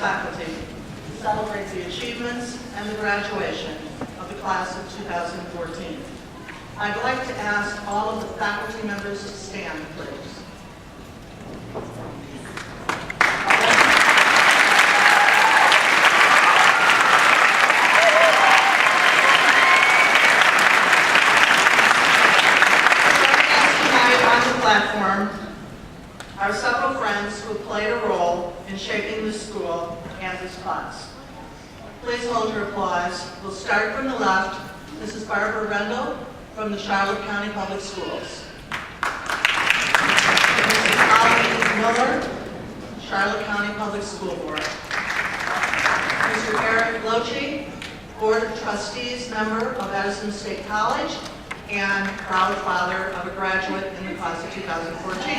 faculty to celebrate the achievements and the graduation of the class of 2014. I'd like to ask all of the faculty members to stand, please. Platform are several friends who played a role in shaping this school and this class. Please hold your applause. We'll start from the left. Mrs. Barbara Rendell from the Charlotte County Public Schools. Mrs. Holly Miller, Charlotte County Public School Board. Mr. Eric Lochi, Board of Trustees member of Edison State College, and proud father of a graduate in the class of 2014.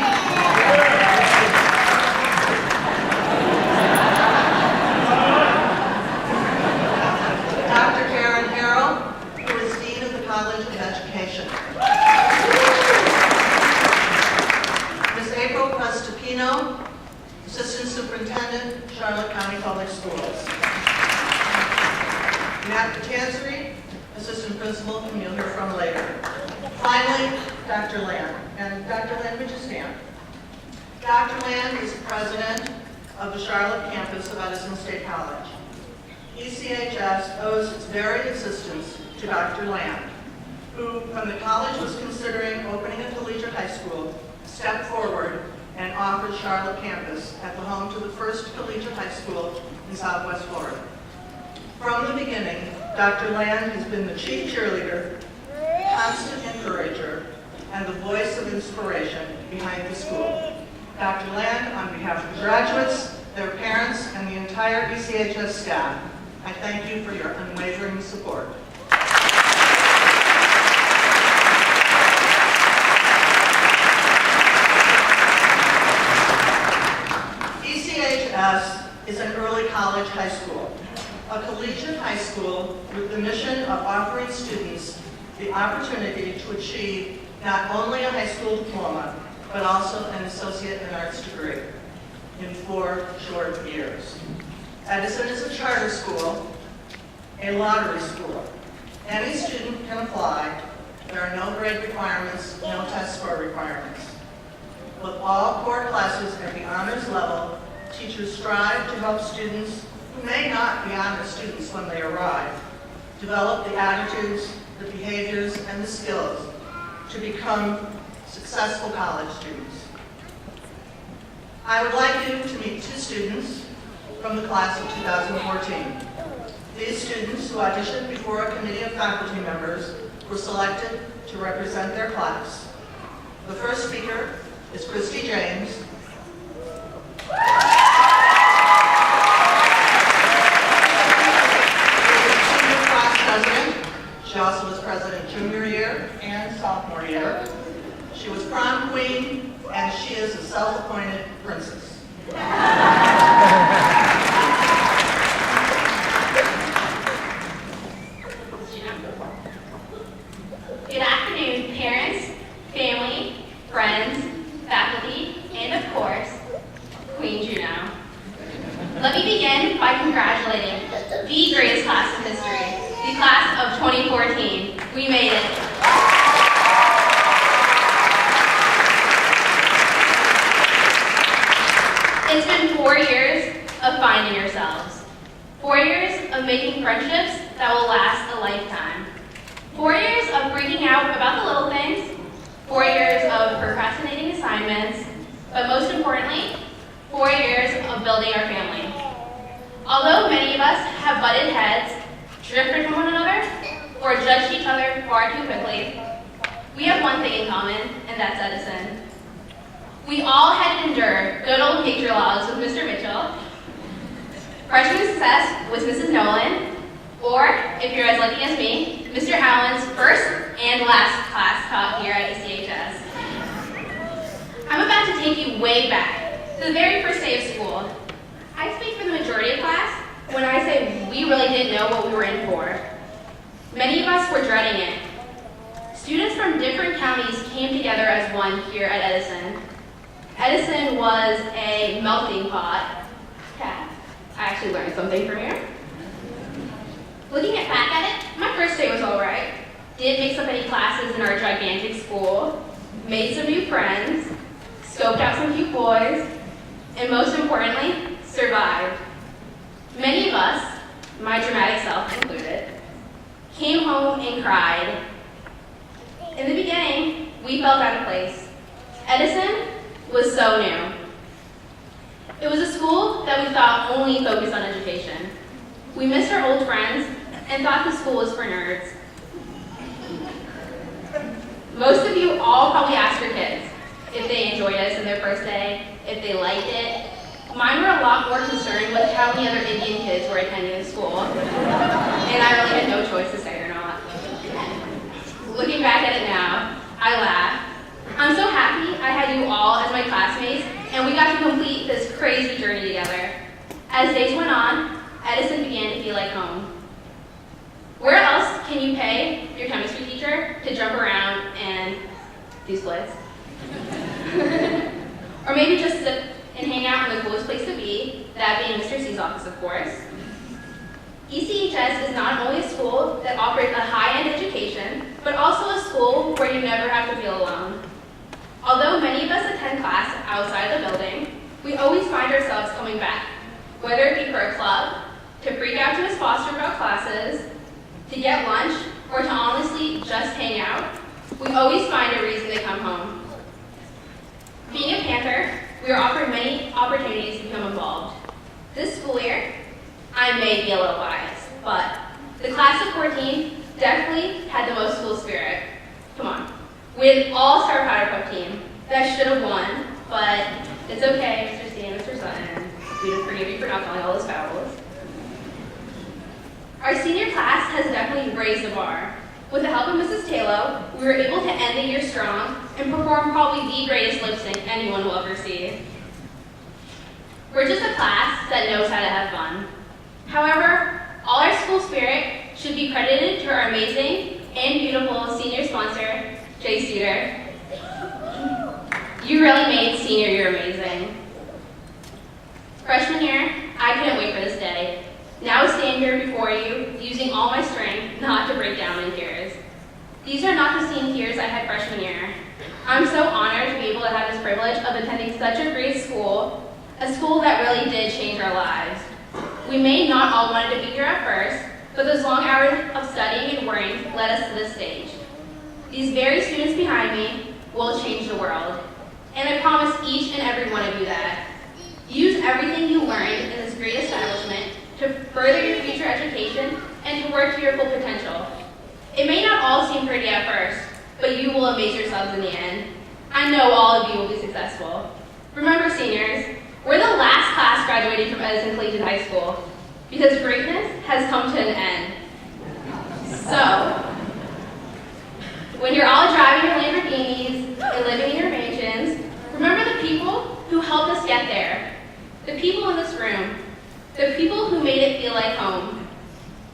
Dr. Karen Harrell, who is Dean of the College of Education. Ms. April Prestipino, Assistant Superintendent, Charlotte County Public Schools. Matt Patanzari, Assistant Principal, whom you'll hear from later. Finally, Dr. Land. And Dr. Land, would you stand? Dr. Land is President of the Charlotte campus of Edison State College. ECHS owes its very existence to Dr. Land, who, when the college was considering opening a collegiate high school, stepped forward and offered Charlotte campus at the home to the first collegiate high school in Southwest Florida. From the beginning, Dr. Land has been the chief cheerleader, constant encourager, and the voice of inspiration behind the school. Dr. Land, on behalf of the graduates, their parents, and the entire ECHS staff, I thank you for your unwavering support. ECHS is an early college high school, a collegiate high school with the mission of offering students the opportunity to achieve not only a high school diploma, but also an associate in arts degree in 4 short years. Edison is a charter school, a lottery school. Any student can apply. There are no grade requirements, no test score requirements. With all core classes at the honors level, teachers strive to help students who may not be honor students when they arrive, develop the attitudes, the behaviors, and the skills to become successful college students. I would like you to meet 2 students from the class of 2014. These students, who auditioned before a committee of faculty members, were selected to represent their class. The first speaker is Christie James. She also was president junior year and sophomore year. She was prom queen, and she is a self-appointed princess. Good afternoon, parents, family, friends, faculty, and of course, Queen Juno. Let me begin by congratulating the greatest class in history. The class of 2014. We made it. It's been 4 years of finding yourselves. 4 years of making friendships that will last a lifetime. 4 years of freaking out about the little things. 4 years of procrastinating assignments. But most importantly, 4 years of building our family. Although many of us have butted heads, drifted from one another, or judged each other far too quickly, we have one thing in common, and that's Edison. We all had to endure good old picture logs with Mr. Mitchell, freshman success with Mrs. Nolan, or, if you're as lucky as me, Mr. Allen's first and last class taught here at ECHS. I'm about to take you way back to the very first day of school. I speak for the majority of class when I say we really didn't know what we were in for. Many of us were dreading it. Students from different counties came together as one here at Edison. Edison was a melting pot. I actually learned something from here. Looking back at it, my first day was all right. Didn't mix up any classes in our gigantic school, made some new friends, scoped out some cute boys, and most importantly, survived. Many of us, my dramatic self included, came home and cried. In the beginning, we felt out of place. Edison was so new. It was a school that we thought only focused on education. We missed our old friends and thought the school was for nerds. Most of you all probably asked your kids if they enjoyed us in their first day, if they liked it. Mine were a lot more concerned with how many other Indian kids were attending the school, and I really had no choice to stay or not. Looking back at it now, I laugh. I'm so happy I had you all as my classmates, and we got to complete this crazy journey together. As days went on, Edison began to feel like home. Where else can you pay your chemistry teacher to jump around and do splits? Or maybe just sit and hang out in the coolest place to be, that being Mr. C's office, of course. ECHS is not only a school that offers a high-end education, but also a school where you never have to feel alone. Although many of us attend class outside the building, we always find ourselves coming back, whether it be for a club, to freak out to his foster about classes, to get lunch, or to honestly just hang out. We always find a reason to come home. Being a Panther, we are offered many opportunities to become involved. This school year, I may be a little biased, but the class of 14 definitely had the most school spirit. Come on. We had an all-star powder puff team that should have won, but it's okay, Mr. C and Mr. Sutton. We just forgive you for not calling all those fouls. Our senior class has definitely raised the bar. With the help of Mrs. Taylor, we were able to end the year strong and perform probably the greatest lip sync anyone will ever see. We're just a class that knows how to have fun. However, all our school spirit should be credited to our amazing and beautiful senior sponsor, Jay Suter. You really made senior year amazing. Freshman year, I couldn't wait for this day. Now I stand here before you, using all my strength not to break down in tears. These are not the same tears I had freshman year. I'm so honored to be able to have this privilege of attending such a great school, a school that really did change our lives. We may not all want to be here at first, but those long hours of studying and worrying led us to this stage. These very students behind me will change the world, and I promise each and every one of you that. Use everything you learned in this great establishment to further your future education and to work to your full potential. It may not all seem pretty at first, but you will amaze yourselves in the end. I know all of you will be successful. Remember, seniors, we're the last class graduating from Edison Collegiate High School because greatness has come to an end. So, when you're all driving your Lamborghinis and living in your mansions, remember the people who helped us get there. The people in this room. The people who made it feel like home.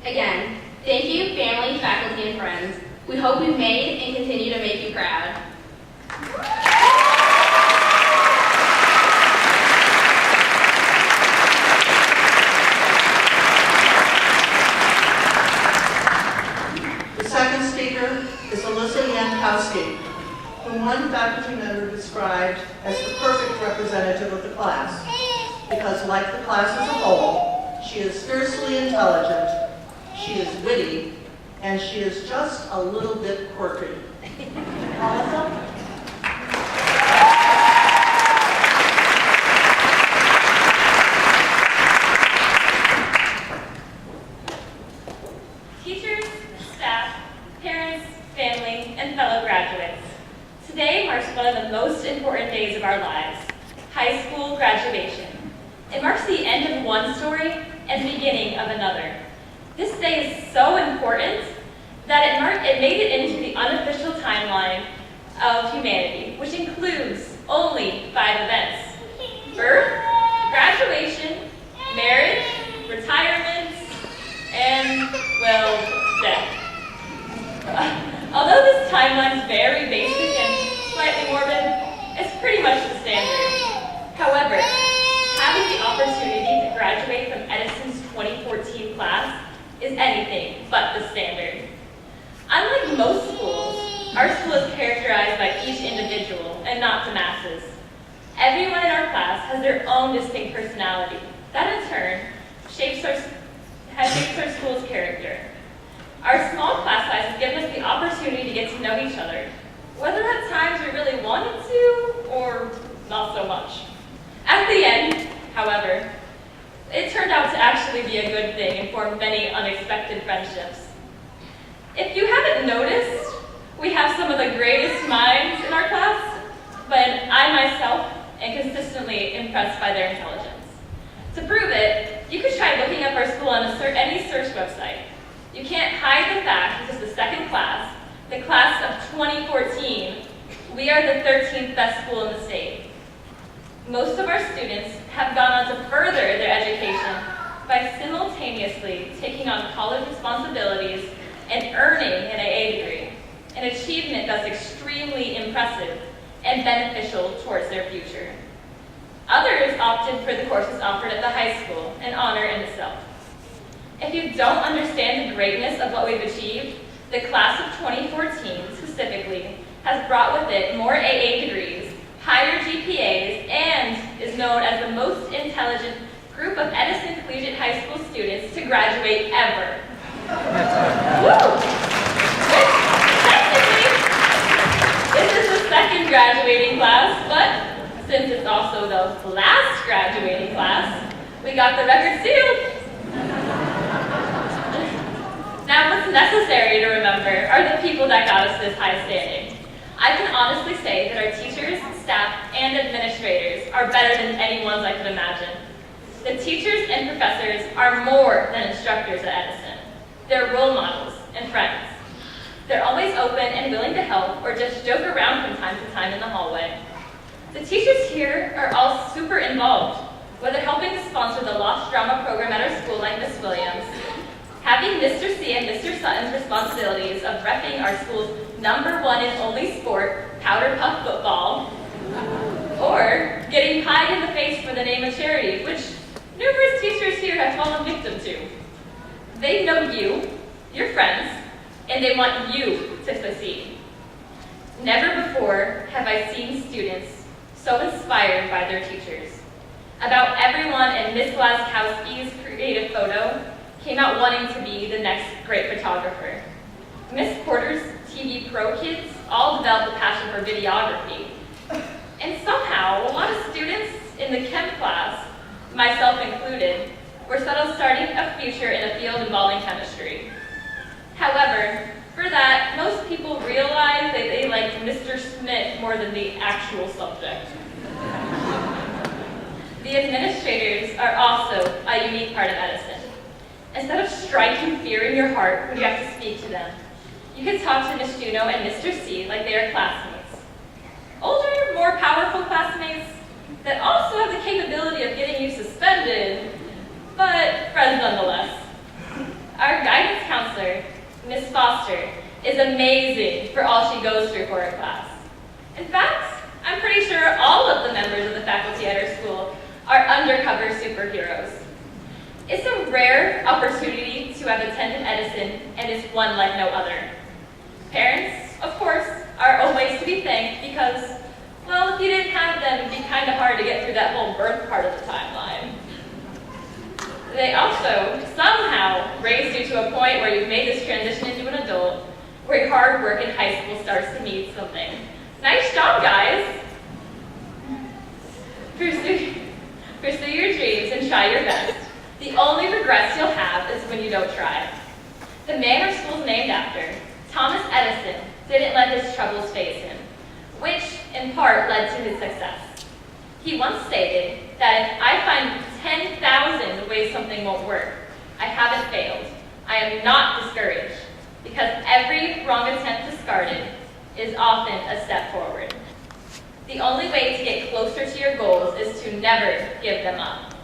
Again, thank you, family, faculty, and friends. We hope we've made and continue to make you proud. The second speaker is Alyssa Yankowski, whom one faculty member described as the perfect representative of the class, because like the class as a whole, she is fiercely intelligent, she is witty, and she is just a little bit quirky. Alyssa? Teachers, staff, parents, family, and fellow graduates. Today marks one of the most important days of our lives, high school graduation. It marks the end of one story and the beginning of another. This day is so important that it made it into the unofficial timeline of humanity, which includes only 5 events: birth, graduation, marriage, retirement, and, well, death. Although this timeline is very basic and slightly morbid, it's pretty much the standard. However, having the opportunity to graduate from Edison anything but the standard. Unlike most schools, our school is characterized by each individual and not the masses. Everyone in our class has their own distinct personality. That in turn shapes our school's character. Our small class sizes give us the opportunity to get to know each other, whether at times we really wanted to or not so much. At the end, however, it turned out to actually be a good thing and formed many unexpected friendships. If you haven't noticed, we have some of the greatest minds in our class, but I myself am consistently impressed by their intelligence. To prove it, you could try looking up our school on any search website. You can't hide the fact this is the second class, the class of 2014. We are the 13th best school in the state. Most of our students have gone on to further their education by simultaneously taking on college responsibilities and earning an AA degree, an achievement that's extremely impressive and beneficial towards their future. Others opted for the courses offered at the high school, an honor in itself. If you don't understand the greatness of what we've achieved, the class of 2014 specifically has brought with it more AA degrees, higher GPAs, and is known as the most intelligent group of Edison Collegiate High School students to graduate ever. Woo! Technically, this is the second graduating class, but since it's also the last graduating class, we got the record sealed. Now, what's necessary to remember are the people that got us this high standing. I can honestly say that our teachers, staff, and administrators are better than any ones I could imagine. The teachers and professors are more than instructors at Edison. They're role models and friends. They're always open and willing to help or just joke around from time to time in the hallway. The teachers here are all super involved, whether helping to sponsor the Lost Drama program at our school like Miss Williams, having Mr. C and Mr. Sutton's responsibilities of repping our school's #1 and only sport, powder puff football, or getting pied in the face for the name of charity, which numerous teachers here have fallen victim to. They know you, your friends, and they want you to succeed. Never before have I seen students so inspired by their teachers. About everyone in Miss Yankowski's creative photo came out wanting to be the next great photographer. Miss Porter's TV Pro kids all developed a passion for videography. And somehow, a lot of students in the chem class, myself included, were settled starting a future in a field involving chemistry. However, for that, most people realized that they liked Mr. Smith more than the actual subject. The administrators are also a unique part of Edison. Instead of striking fear in your heart when you have to speak to them, you can talk to Miss Juno and Mr. C like they are classmates. Older, more powerful classmates that also have the capability of getting you suspended, but friends nonetheless. Our guidance counselor, Miss Foster, is amazing for all she goes through for her class. In fact, I'm pretty sure all of the members of the faculty at our school are undercover superheroes. It's a rare opportunity to have attended Edison, and it's one like no other. Parents, of course, are always to be thanked because, well, if you didn't have them, it'd be kind of hard to get through that whole birth part of the timeline. They also somehow raised you to a point where you've made this transition into an adult, where your hard work in high school starts to mean something. Nice job, guys! Pursue your dreams and try your best. The only regrets you'll have is when you don't try. The man our school's named after, Thomas Edison, didn't let his troubles faze him, which in part led to his success. He once stated that if I find 10,000 ways something won't work, I haven't failed. I am not discouraged, because every wrong attempt discarded is often a step forward. The only way to get closer to your goals is to never give them up.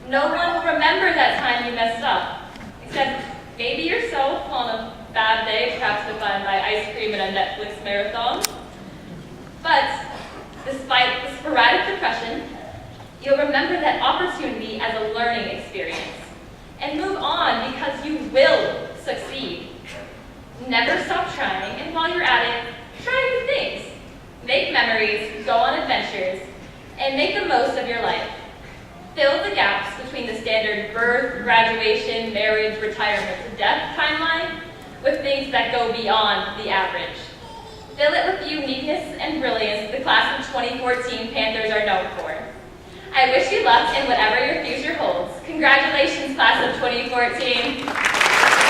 No one will remember that time you messed up, except maybe yourself on a bad day, perhaps to find my ice cream in a Netflix marathon. But despite the sporadic depression, you'll remember that opportunity as a learning experience. and move on because you will succeed. Never stop trying, and while you're at it, try new things. Make memories, go on adventures, and make the most of your life. Fill the gaps between the standard birth, graduation, marriage, retirement, to death timeline with things that go beyond the average. Fill it with the uniqueness and brilliance the class of 2014 Panthers are known for. I wish you luck in whatever your future holds. Congratulations, class of 2014.